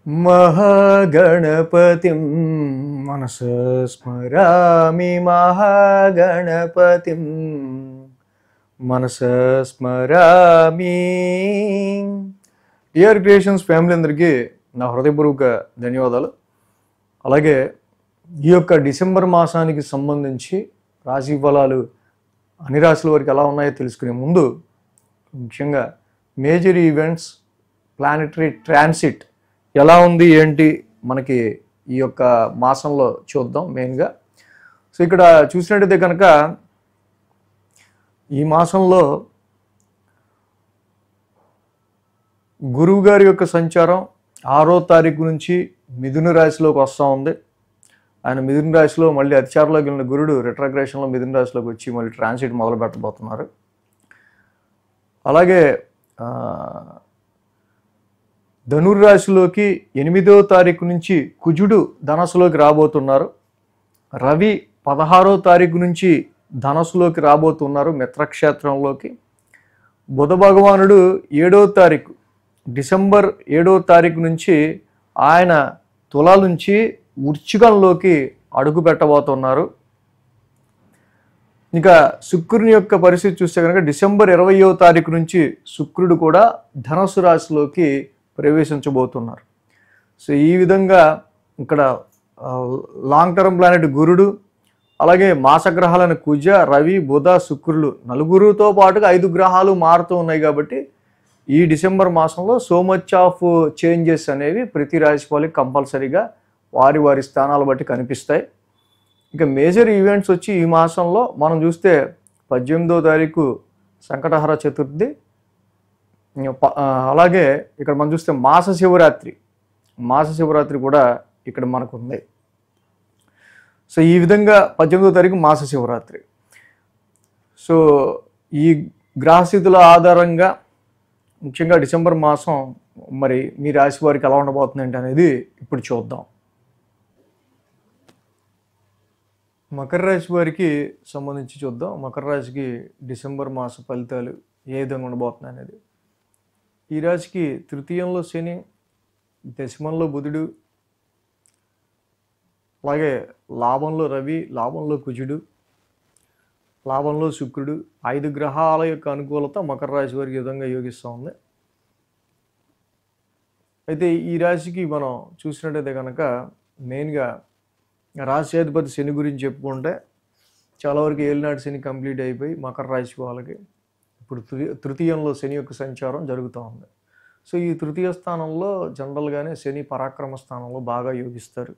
महागणपतिं मनसा स्मरामि महागणपतिं మనసా స్మరామి. Dear creations family అందరికీ నా హృదయపూర్వక ధన్యవాదాలు. అలాగే ఈ యొక్క డిసెంబర్ మాసానికి సంబంధించి రాశి ఫలాలు అన్ని రాశుల వరకు ఎలా ఉన్నాయో తెలుసుకునే ముందు ముఖ్యంగా మేజర్ ఈవెంట్స్ ప్లానెటరీ ట్రాన్సిట్ ఎలా ఉంది ఏంటి మనకి ఈ యొక్క మాసంలో చూద్దాం మెయిన్గా. సో ఇక్కడ చూసినట్టయితే కనుక ఈ మాసంలో గురువు గారి యొక్క సంచారం 6వ తారీఖు నుంచి మిథున రాశిలోకి వస్తూ ఉంది. ఆయన మిథున రాశిలో మళ్ళీ అతిచారంలోకి వెళ్ళిన గురుడు రిట్రోగ్రేషన్లో మిథున రాశిలోకి వచ్చి మళ్ళీ ట్రాన్సిట్ మొదలు పెట్టబోతున్నారు. అలాగే ధనుర్రాశిలోకి 8వ తారీఖు నుంచి కుజుడు ధనస్సులోకి రాబోతున్నారు. రవి 16వ తారీఖు నుంచి ధనస్సులోకి రాబోతున్నారు మిత్రక్షేత్రంలోకి. బుధ భగవానుడు 7వ తారీఖు డిసెంబర్ 7వ తారీఖు నుంచి ఆయన తుల నుంచి వృశ్చికంలోకి అడుగు పెట్టబోతున్నారు. ఇంకా శుక్రుని యొక్క పరిస్థితి చూస్తే కనుక డిసెంబర్ 20వ తారీఖు నుంచి శుక్రుడు కూడా ధనస్సు రాశిలోకి ప్రవేశించబోతున్నారు. సో ఈ విధంగా ఇక్కడ లాంగ్ టర్మ్ ప్లానెట్ గురుడు, అలాగే మాసగ్రహాలైన కుజ, రవి, బుధ, శుక్రులు నలుగురుతో పాటుగా 5 గ్రహాలు మారుతూ ఉన్నాయి. కాబట్టి ఈ డిసెంబర్ మాసంలో సో మచ్ ఆఫ్ చేంజెస్ అనేవి ప్రతి రాశి వాళ్ళకి కంపల్సరీగా వారి వారి స్థానాలు బట్టి కనిపిస్తాయి. ఇక మేజర్ ఈవెంట్స్ వచ్చి ఈ మాసంలో మనం చూస్తే 18వ తారీఖు సంకటహర చతుర్థి, అలాగే ఇక్కడ మనం చూస్తే మాస శివరాత్రి కూడా ఇక్కడ మనకు ఉంది. సో ఈ విధంగా 18వ తారీఖు మాస శివరాత్రి. సో ఈ గ్రహస్థితుల ఆధారంగా ముఖ్యంగా డిసెంబర్ మాసం మరి మీ రాశి వారికి ఎలా ఉండబోతుంది అనేది ఇప్పుడు చూద్దాం. మకర రాశి వారికి సంబంధించి చూద్దాం. మకర రాశికి డిసెంబర్ మాస ఫలితాలు ఏ విధంగా ఉండబోతున్నాయి అనేది. ఈ రాశికి తృతీయంలో శని, దశమంలో బుధుడు, అలాగే లాభంలో రవి, లాభంలో కుజుడు, లాభంలో శుక్రుడు, 5 గ్రహాల యొక్క అనుకూలత మకర రాశి వారికి విధంగా యోగిస్తూ ఉంది. అయితే ఈ రాశికి మనం చూసినట్టయితే కనుక మెయిన్గా రాశ్యాధిపతి శని గురించి చెప్పుకుంటే చాలా వరకు ఏలినాటి శని కంప్లీట్ అయిపోయి మకర రాశి వాళ్ళకి ఇప్పుడు తృతీయంలో శని యొక్క సంచారం జరుగుతూ ఉంది. సో ఈ తృతీయ స్థానంలో జనరల్గానే శని పరాక్రమ స్థానంలో బాగా యోగిస్తారు.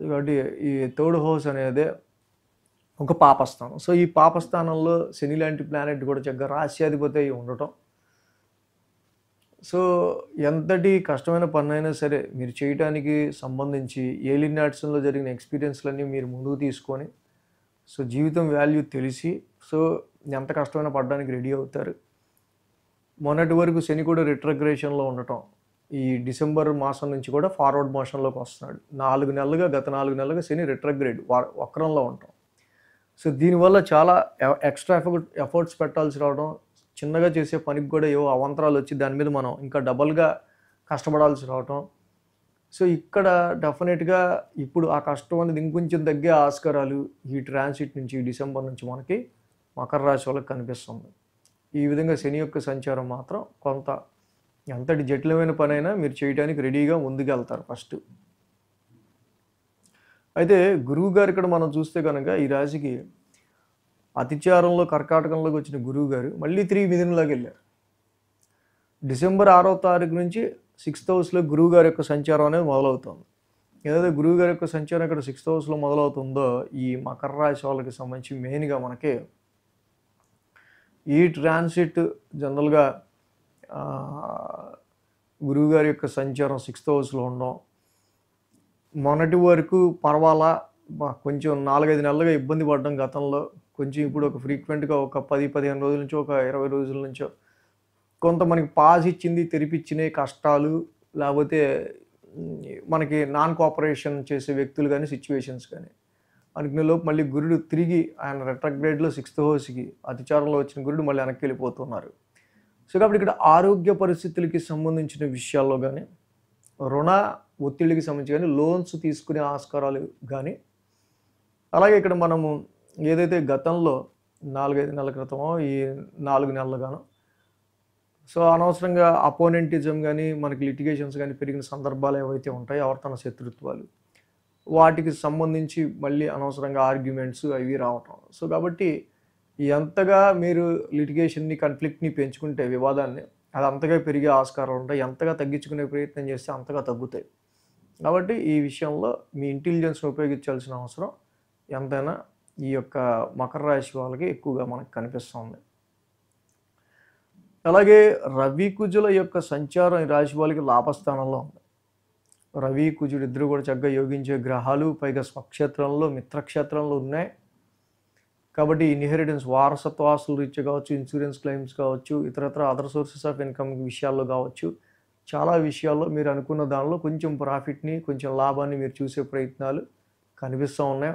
కాబట్టి ఈ థర్డ్ హౌస్ అనేది ఒక పాపస్థానం. సో ఈ పాపస్థానంలో శని లాంటి ప్లానెట్ కూడా చక్కగా రాశ్యాధిపతి అయి ఉండటం. సో ఎంతటి కష్టమైన పని అయినా సరే మీరు చేయటానికి సంబంధించి ఏలియన్ నాట్స్లో జరిగిన ఎక్స్పీరియన్స్లన్నీ మీరు ముందుకు తీసుకొని సో జీవితం వాల్యూ తెలిసి సో ఎంత కష్టమైన పడడానికి రెడీ అవుతారు. మొన్నటి వరకు శని కూడా రిట్రోగ్రేషన్లో ఉండటం ఈ డిసెంబర్ మాసం నుంచి కూడా ఫార్వర్డ్ మోషన్లోకి వస్తున్నాడు. గత 4 నెలలుగా శని రిట్రోగ్రేడ్ వక్రంలో ఉంటాం. సో దీనివల్ల చాలా ఎక్స్ట్రా ఎఫర్ట్స్ పెట్టాల్సి రావడం, చిన్నగా చేసే పనికి కూడా ఏవో అవాంతరాలు వచ్చి దాని మీద మనం ఇంకా డబల్గా కష్టపడాల్సి రావటం. సో ఇక్కడ డెఫినెట్గా ఇప్పుడు ఆ కష్టం అనేది ఇంకొంచెం తగ్గే ఆస్కారాలు ఈ ట్రాన్సిట్ నుంచి డిసెంబర్ నుంచి మనకి మకర రాశి వాళ్ళకి కనిపిస్తుంది. ఈ విధంగా శని యొక్క సంచారం మాత్రం కొంత ఎంతటి జటిలమైన పనైనా మీరు చేయడానికి రెడీగా ముందుకెళ్తారు ఫస్ట్. అయితే గురువు గారు ఇక్కడ మనం చూస్తే కనుక ఈ రాశికి అతిచారంలో కర్కాటకంలోకి వచ్చిన గురువు గారు మళ్ళీ 3 మిథునంలోకి వెళ్ళారు. డిసెంబర్ 6వ తారీఖు నుంచి 6th హౌస్లో గురువు గారి యొక్క సంచారం అనేది మొదలవుతుంది. ఏదైతే గురువు గారి యొక్క సంచారం ఇక్కడ 6th హౌస్లో మొదలవుతుందో ఈ మకర రాశి వాళ్ళకి సంబంధించి మెయిన్గా మనకి ఈ ట్రాన్సిట్ జనరల్గా గురువు గారి యొక్క సంచారం 6th హౌస్లో ఉండడం మొన్నటి వరకు పర్వాలా, కొంచెం 4-5 నెలలుగా ఇబ్బంది పడడం గతంలో, కొంచెం ఇప్పుడు ఒక ఫ్రీక్వెంట్గా ఒక 10-15 రోజుల నుంచో ఒక 20 రోజుల నుంచో కొంత మనకి పాస్ ఇచ్చింది తెరిపించినాయి కష్టాలు, లేకపోతే మనకి నాన్ కోఆపరేషన్ చేసే వ్యక్తులు కానీ సిచ్యువేషన్స్ కానీ అనుకునే లోపు మళ్ళీ గురుడు తిరిగి ఆయన రెట్రోగ్రేడ్లో 6th హౌస్కి అతిచారంలో వచ్చిన గురుడు మళ్ళీ వెనక్కి వెళ్ళిపోతున్నారు. సో కాబట్టి ఇక్కడ ఆరోగ్య పరిస్థితులకి సంబంధించిన విషయాల్లో కానీ రుణ ఒత్తిడికి సంబంధించి కానీ లోన్స్ తీసుకునే ఆస్కారాలు కానీ, అలాగే ఇక్కడ మనము ఏదైతే గతంలో 4-5 నెలల క్రితమో ఈ 4 నెలలుగానో సో అనవసరంగా అపోనెంటిజం కానీ మనకి లిటిగేషన్స్ కానీ పెరిగిన సందర్భాలు ఏవైతే ఉంటాయో ఆవర్తన శత్రుత్వాలు వాటికి సంబంధించి మళ్ళీ అనవసరంగా ఆర్గ్యుమెంట్స్ అవి రావటం. సో కాబట్టి ఎంతగా మీరు లిటిగేషన్ని కాన్ఫ్లిక్ట్ని పెంచుకుంటే వివాదాన్ని అది అంతగా పెరిగే ఆస్కారాలు ఉంటాయి. ఎంతగా తగ్గించుకునే ప్రయత్నం చేస్తే అంతగా తగ్గుతాయి. కాబట్టి ఈ విషయంలో మీ ఇంటెలిజెన్స్ని ఉపయోగించాల్సిన అవసరం ఎంతైనా ఈ యొక్క మకర రాశి వాళ్ళకి ఎక్కువగా మనకు కనిపిస్తుంది. అలాగే రవి కుజుల యొక్క సంచారం ఈ రాశి వాళ్ళకి లాభస్థానంలో ఉంది. రవి కుజుడు ఇద్దరు కూడా చక్కగా యోగించే గ్రహాలు, పైగా స్వక్షేత్రంలో మిత్రక్షేత్రంలో ఉన్నాయి. కాబట్టి ఇన్హెరిటెన్స్ వారసత్వ ఆస్తుల రీత్యా కావచ్చు, ఇన్సూరెన్స్ క్లెయిమ్స్ కావచ్చు, ఇతరత్ర అదర్ సోర్సెస్ ఆఫ్ ఇన్కమ్ విషయాల్లో కావచ్చు, చాలా విషయాల్లో మీరు అనుకున్న దానిలో కొంచెం ప్రాఫిట్ని, కొంచెం లాభాన్ని మీరు చూసే ప్రయత్నాలు కనిపిస్తూ ఉన్నాయి.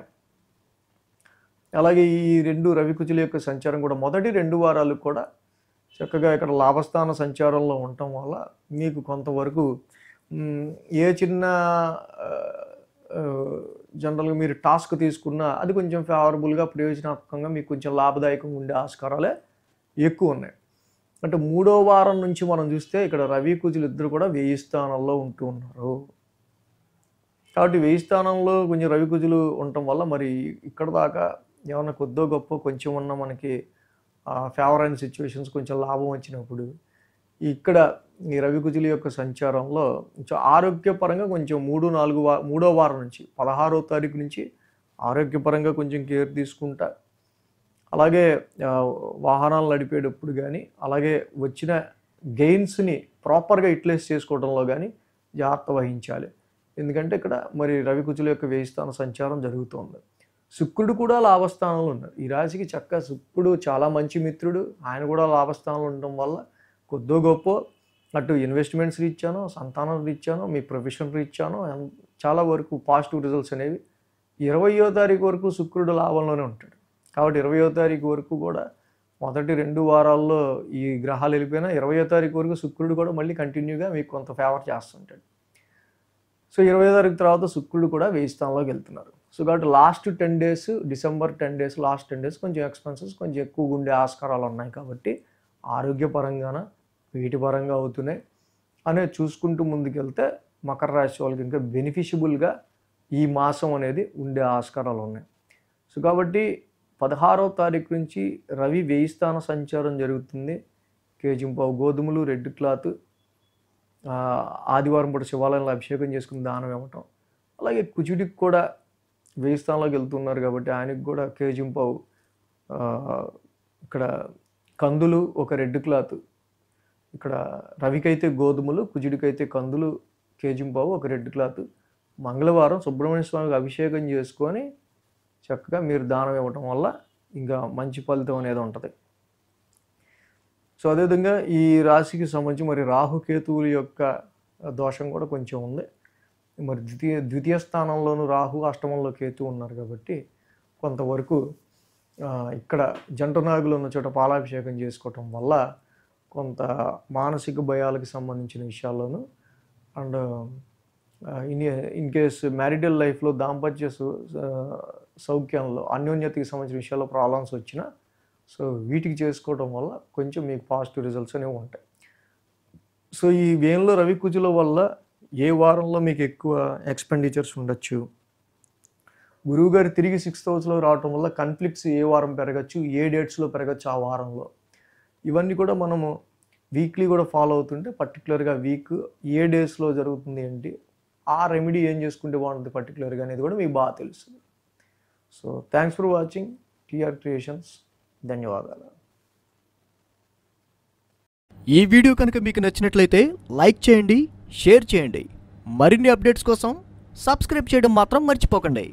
అలాగే ఈ 2 రవి కుజుల యొక్క సంచారం కూడా మొదటి 2 వారాలు కూడా చక్కగా ఇక్కడ లాభస్థాన సంచారంలో ఉండటం వల్ల మీకు కొంతవరకు ఏ చిన్న జనరల్గా మీరు టాస్క్ తీసుకున్నా అది కొంచెం ఫేవరబుల్గా ప్రయోజనాత్మకంగా మీకు కొంచెం లాభదాయకంగా ఉండే ఆస్కారాలే ఎక్కువ ఉన్నాయి. అంటే 3వ వారం నుంచి మనం చూస్తే ఇక్కడ రవి కుజులు ఇద్దరు కూడా 1000 స్థానంలో ఉంటూ ఉన్నారు. కాబట్టి 1000 స్థానంలో కొంచెం రవి కుజులు ఉండటం వల్ల మరి ఇక్కడ దాకా ఏమన్నా కొద్దో గొప్ప కొంచెం ఉన్న మనకి ఫేవర్ అయిన సిచ్యువేషన్స్ కొంచెం లాభం వచ్చినప్పుడు ఇక్కడ ఈ రవి కుజుల యొక్క సంచారంలో కొంచెం ఆరోగ్యపరంగా కొంచెం 3వ వారం నుంచి 16వ తారీఖు నుంచి ఆరోగ్యపరంగా కొంచెం కేర్ తీసుకుంటా, అలాగే వాహనాలు నడిపేటప్పుడు కానీ, అలాగే వచ్చిన గెయిన్స్ని ప్రాపర్గా యూటిలైజ్ చేసుకోవడంలో కానీ జాగ్రత్త వహించాలి. ఎందుకంటే ఇక్కడ మరి రవి కుజుల యొక్క 1000 స్థాన సంచారం జరుగుతోంది. శుక్రుడు కూడా లాభస్థానంలో ఉన్నారు. ఈ రాశికి చక్కగా శుక్రుడు చాలా మంచి మిత్రుడు. ఆయన కూడా లాభస్థానంలో ఉండటం వల్ల కొద్దో గొప్ప అటు ఇన్వెస్ట్మెంట్స్ రీత్యానో, సంతానం రీత్యానో, మీ ప్రొఫెషన్ రీత్యానో చాలా వరకు పాజిటివ్ రిజల్ట్స్ అనేవి 20వ తారీఖు వరకు శుక్రుడు లాభంలోనే ఉంటాడు. కాబట్టి 20వ తారీఖు వరకు కూడా మొదటి 2 వారాల్లో ఈ గ్రహాలు వెళ్ళిపోయినా 20వ తారీఖు వరకు శుక్రుడు కూడా మళ్ళీ కంటిన్యూగా మీకు కొంత ఫేవర్ చేస్తుంటాడు. సో 20వ తారీఖు తర్వాత శుక్రుడు కూడా 1000 స్థానంలోకి వెళ్తున్నారు. సో కాబట్టి last 10 days December 10 days last 10 days కొంచెం ఎక్స్పెన్సెస్ కొంచెం ఎక్కువగా ఉండే ఆస్కారాలు ఉన్నాయి. కాబట్టి ఆరోగ్యపరంగాన వీటి పరంగా అవుతున్నాయి అనేది చూసుకుంటూ ముందుకెళ్తే మకర రాశి వాళ్ళకి ఇంకా బెనిఫిషియబుల్గా ఈ మాసం అనేది ఉండే ఆస్కారాలు ఉన్నాయి. సో కాబట్టి 16వ తారీఖు నుంచి రవి 1000 స్థాన సంచారం జరుగుతుంది. కేజింపావు గోధుమలు, రెడ్ క్లాత్, ఆదివారం పూట శివాలయంలో అభిషేకం చేసుకుని దానం ఇవ్వటం, అలాగే కుజుడికి కూడా 1000 స్థానంలోకి వెళ్తున్నారు కాబట్టి ఆయనకి కూడా కేజింపావు ఇక్కడ కందులు, ఒక రెడ్ క్లాత్, ఇక్కడ రవికైతే గోధుమలు, కుజుడికైతే కందులు, కేజింపావు, ఒక రెడ్ క్లాత్, మంగళవారం సుబ్రహ్మణ్య స్వామికి అభిషేకం చేసుకొని చక్కగా మీరు దానం ఇవ్వటం వల్ల ఇంకా మంచి ఫలితం అనేది ఉంటుంది. సో అదేవిధంగా ఈ రాశికి సంబంధించి మరి రాహుకేతువుల యొక్క దోషం కూడా కొంచెం ఉంది. మరి ద్వితీయ స్థానంలోనూ రాహు, అష్టమంలో కేతు ఉన్నారు కాబట్టి కొంతవరకు ఇక్కడ జంటనాగులు ఉన్న చోట పాలాభిషేకం చేసుకోవటం వల్ల కొంత మానసిక భయాలకు సంబంధించిన విషయాల్లోనూ అండ్ ఇన్ కేస్ మ్యారిటల్ లైఫ్లో దాంపత్య సౌఖ్యంలో అన్యోన్యతకి సంబంధించిన విషయాల్లో ప్రాబ్లమ్స్ వచ్చినా సో వీటికి చేసుకోవడం వల్ల కొంచెం మీకు పాజిటివ్ రిజల్ట్స్ అనేవి ఉంటాయి. సో ఈ వేయంలో రవి కుజుల వల్ల ఏ వారంలో మీకు ఎక్కువ ఎక్స్పెండిచర్స్ ఉండొచ్చు, గురువుగారు తిరిగి 6th హౌస్లో రావటం వల్ల కాన్ఫ్లిక్ట్స్ ఏ వారం పెరగచ్చు, ఏ డేట్స్లో పెరగచ్చు ఆ వారంలో, ఇవన్నీ కూడా మనము వీక్లీ కూడా ఫాలో అవుతుంటే పర్టికులర్గా వీక్ ఏ డేస్లో జరుగుతుంది ఏంటి, ఆ రెమెడీ ఏం చేసుకుంటే బాగుంటుంది పర్టికులర్గా అనేది కూడా మీకు బాగా తెలుస్తుంది. So thanks for watching TR creations. ధన్యవాదాలు. ఈ వీడియో కనుక మీకు నచ్చినట్లయితే లైక్ చేయండి, షేర్ చేయండి. మరిన్ని అప్డేట్స్ కోసం సబ్స్క్రైబ్ చేయడం మాత్రం మర్చిపోకండి.